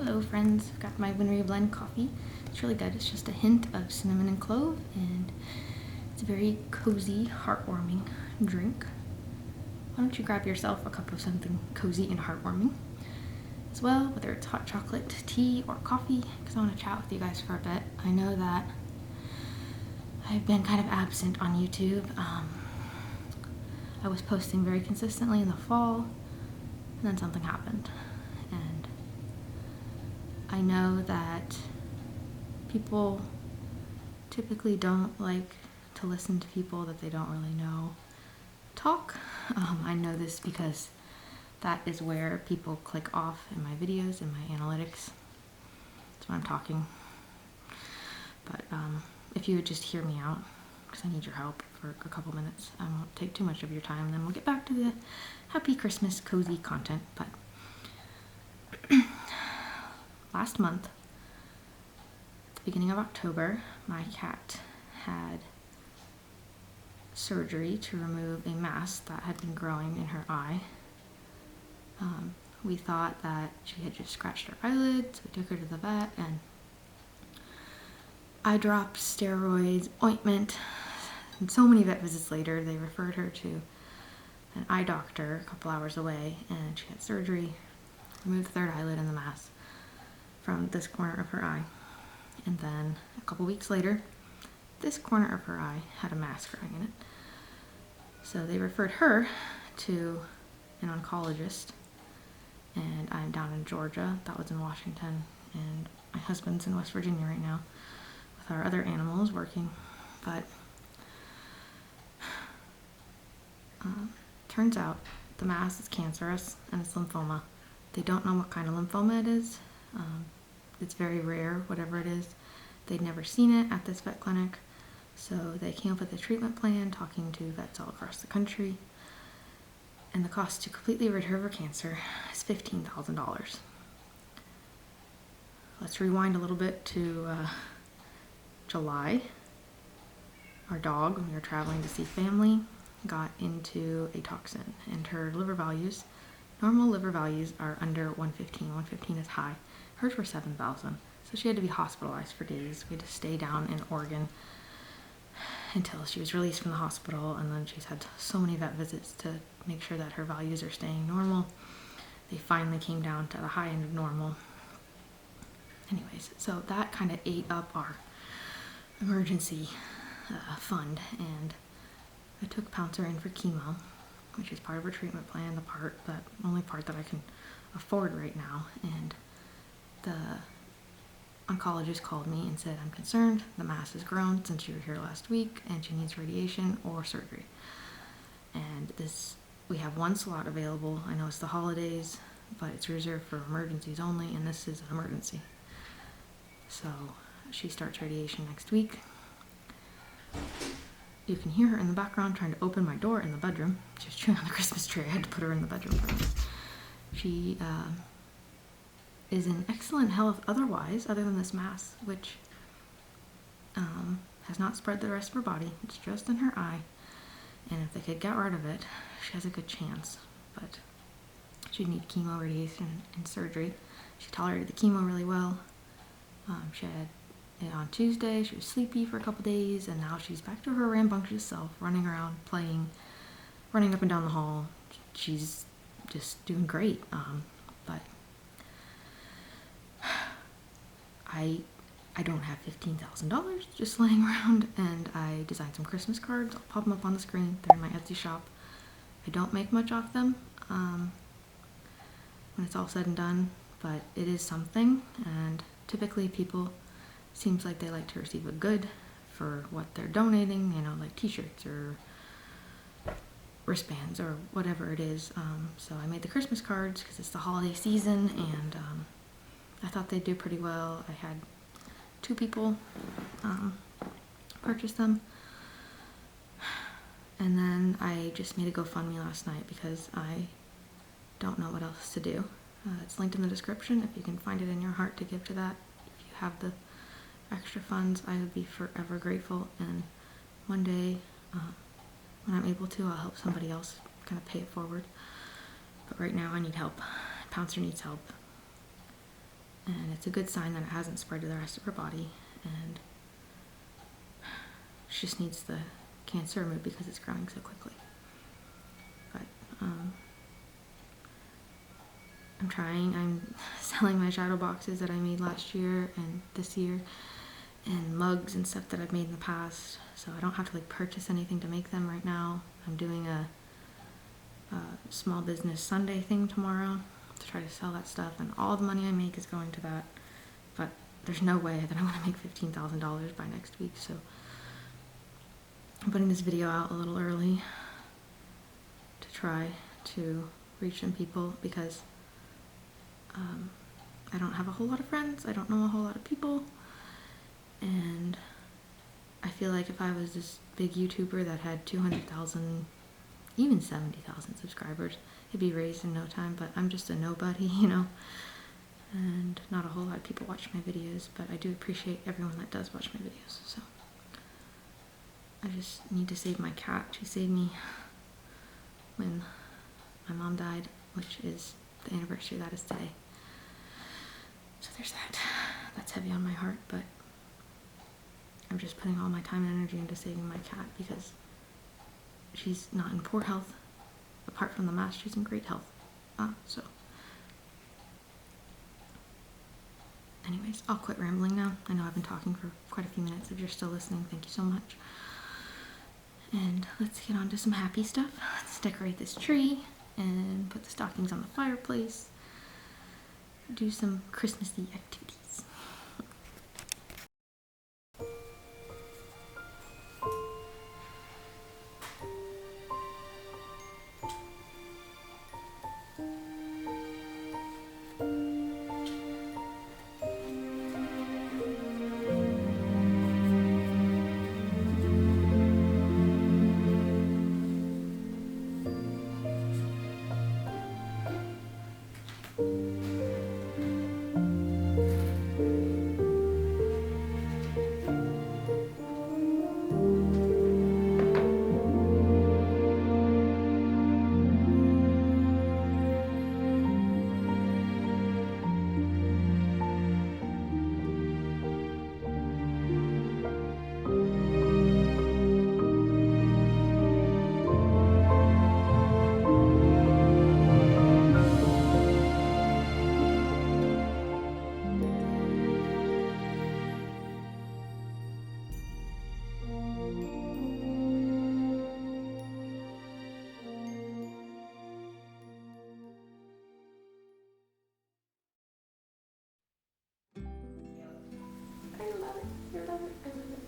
Hello friends, I've got my Winry Blend coffee. It's really good. It's just a hint of cinnamon and clove, and it's a very cozy, heartwarming drink. Why don't you grab yourself a cup of something cozy and heartwarming as well, whether it's hot chocolate, tea, or coffee, because I want to chat with you guys for a bit. I know that I've been kind of absent on YouTube. I was posting very consistently in the fall, and then something happened. And I know that people typically don't like to listen to people that they don't really know talk. I know this because that is where people click off in my videos, in my analytics. That's when I'm talking. But if you would just hear me out, because I need your help for a couple minutes. I won't take too much of your time, then we'll get back to the happy Christmas cozy content. But last month, at the beginning of October, my cat had surgery to remove a mass that had been growing in her eye. We thought that she had just scratched her eyelids. We took her to the vet, and eye drops, steroids, ointment, and so many vet visits later, they referred her to an eye doctor a couple hours away, and she had surgery, removed the third eyelid and the mass from this corner of her eye. And then a couple weeks later, this corner of her eye had a mass growing in it. So they referred her to an oncologist, and I'm down in Georgia. That was in Washington, and my husband's in West Virginia right now with our other animals working. But turns out the mass is cancerous and it's lymphoma. They don't know what kind of lymphoma it is. It's very rare, whatever it is. They'd never seen it at this vet clinic, so they came up with a treatment plan, talking to vets all across the country, and the cost to completely rid her of her cancer is $15,000. Let's rewind a little bit to July. Our dog, when we were traveling to see family, got into a toxin, and her liver values, normal liver values are under 115. 115 is high. Hers were 7,000, so she had to be hospitalized for days. We had to stay down in Oregon until she was released from the hospital, and then she's had so many vet visits to make sure that her values are staying normal. They finally came down to the high end of normal. Anyways, so that kind of ate up our emergency fund, and I took Pouncer in for chemo, which is part of her treatment plan, the only part that I can afford right now. And the oncologist called me and said, "I'm concerned, the mass has grown since you were here last week, and she needs radiation or surgery." And we have one slot available. I know it's the holidays, but it's reserved for emergencies only, and this is an emergency. So she starts radiation next week. You can hear her in the background trying to open my door in the bedroom. She was chewing on the Christmas tree. I had to put her in the bedroom for this. She is in excellent health otherwise, other than this mass, which has not spread the rest of her body. It's just in her eye. And if they could get rid of it, she has a good chance. But she'd need chemo, radiation, and surgery. She tolerated the chemo really well. She had it on Tuesday. She was sleepy for a couple days, and now she's back to her rambunctious self, running around, playing, running up and down the hall. She's just doing great. But I don't have $15,000 just laying around, and I designed some Christmas cards. I'll pop them up on the screen. They're in my Etsy shop. I don't make much off them when it's all said and done, but it is something, and typically people, seems like they like to receive a good for what they're donating, like t-shirts or wristbands or whatever it is. So I made the Christmas cards because it's the holiday season, and I thought they'd do pretty well. I had 2 people purchase them, and then I just made a GoFundMe last night because I don't know what else to do. It's linked in the description if you can find it in your heart to give to that. If you have the extra funds, I would be forever grateful, and one day when I'm able to, I'll help somebody else kind of pay it forward. But right now I need help. Pouncer needs help. and it's a good sign that it hasn't spread to the rest of her body, and she just needs the cancer removed because it's growing so quickly. But I'm trying. I'm selling my shadow boxes that I made last year and this year, and mugs and stuff that I've made in the past, so I don't have to like purchase anything to make them right now. I'm doing a small business Sunday thing tomorrow to try to sell that stuff, and all the money I make is going to that. But there's no way that I want to make $15,000 by next week, so I'm putting this video out a little early to try to reach some people, because I don't have a whole lot of friends, I don't know a whole lot of people, and I feel like if I was this big YouTuber that had 200,000, even 70,000 subscribers, it'd be raised in no time, but I'm just a nobody, you know, and not a whole lot of people watch my videos, but I do appreciate everyone that does watch my videos, so I just need to save my cat. She saved me when my mom died, which is the anniversary that is today. So there's that. That's heavy on my heart, but I'm just putting all my time and energy into saving my cat because she's not in poor health. Apart from the mask, she's in great health. So anyways, I'll quit rambling now. I know I've been talking for quite a few minutes. If you're still listening, thank you so much. And let's get on to some happy stuff. Let's decorate this tree and put the stockings on the fireplace. Do some Christmassy activities.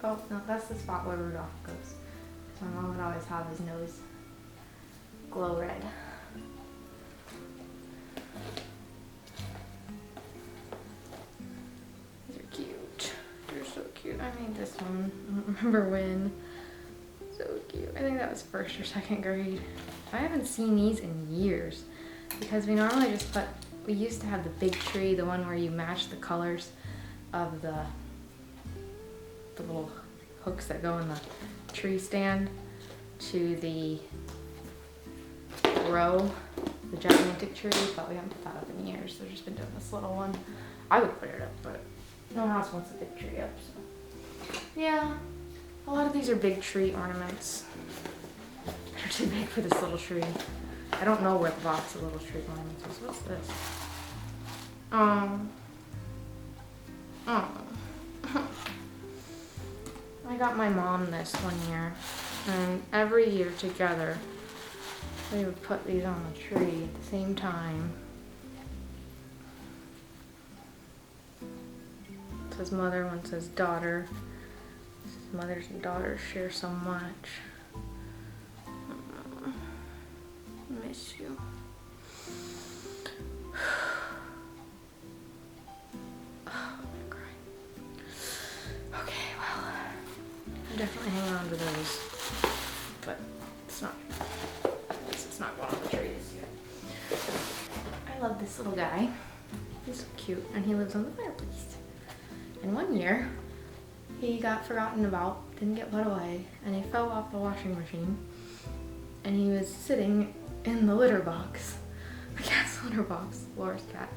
Oh, no, that's the spot where Rudolph goes. My mom would always have his nose glow red. These are cute. They're so cute. I made this one. I don't remember when. So cute. I think that was 1st or 2nd grade. I haven't seen these in years because we normally just put, we used to have the big tree, the one where you match the colors of the little hooks that go in the tree stand to the row, the gigantic tree, but we haven't put that up in years. So we've just been doing this little one. I would put it up, but no one else wants a big tree up, so. Yeah, a lot of these are big tree ornaments. They're too big for this little tree. I don't know where the box of little tree ornaments is. What's this? Oh. I got my mom this one year, and every year together we would put these on the tree at the same time. It says mother, one says daughter. This is mothers and daughters share so much. I miss you. Definitely hanging on to those, but it's not going on the tree this year. I love this little guy. He's so cute, and he lives on the fireplace. And one year, he got forgotten about, didn't get put away, and he fell off the washing machine, and he was sitting in the litter box, the cat's litter box, Laura's cat.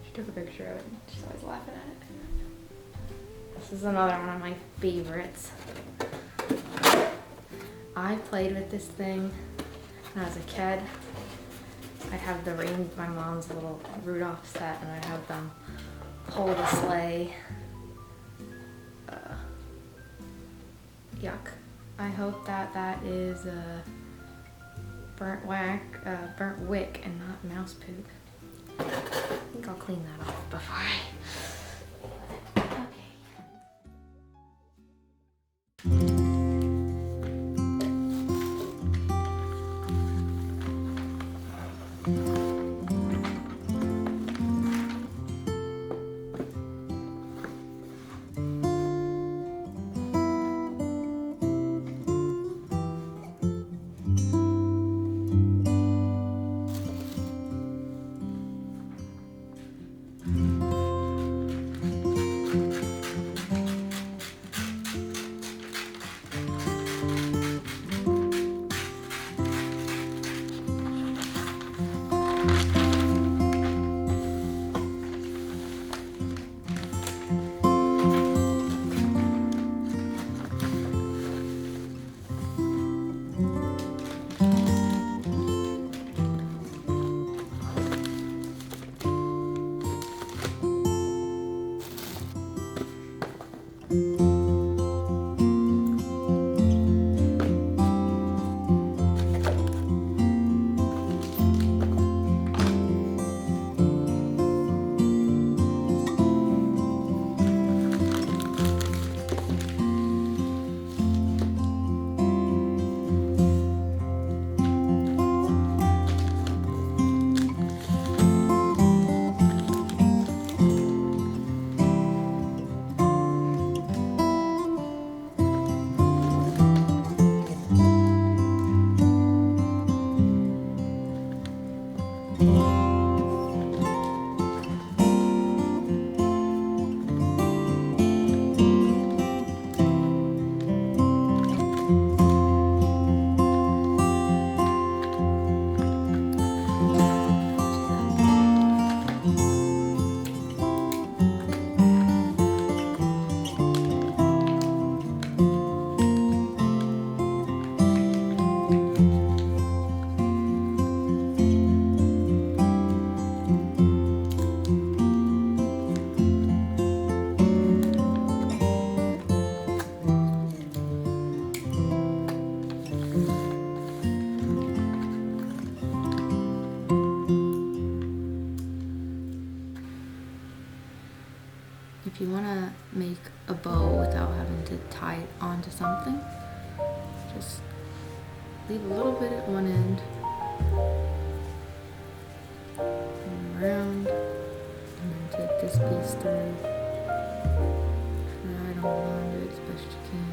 She took a picture of it. She's always laughing at it. This is another one of my favorites. I played with this thing when I was a kid. I'd have my mom's little Rudolph set, and I'd have them pull the sleigh. Yuck. I hope that is burnt wick and not mouse poop. I think I'll clean that off before If you want to make a bow without having to tie it onto something, just leave a little bit at one end, and around, and then take this piece through. Try to hold on to it as best you can.